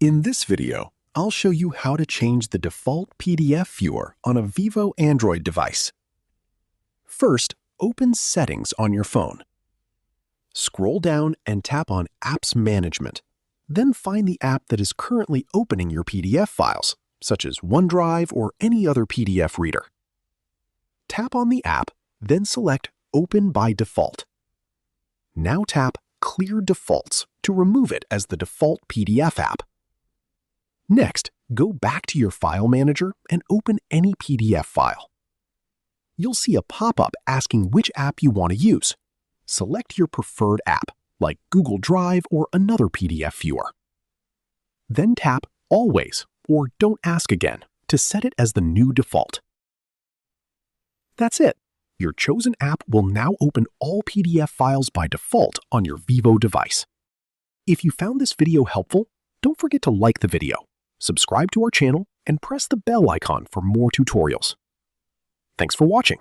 In this video, I'll show you how to change the default PDF viewer on a Vivo Android device. First, open Settings on your phone. Scroll down and tap on Apps Management. Then find the app that is currently opening your PDF files, such as OneDrive or any other PDF reader. Tap on the app, then select Open by Default. Now tap Clear Defaults to remove it as the default PDF app. Next, go back to your file manager and open any PDF file. You'll see a pop-up asking which app you want to use. Select your preferred app, like Google Drive or another PDF viewer. Then tap Always or Don't Ask Again to set it as the new default. That's it. Your chosen app will now open all PDF files by default on your Vivo device. If you found this video helpful, don't forget to like the video, subscribe to our channel, and press the bell icon for more tutorials. Thanks for watching.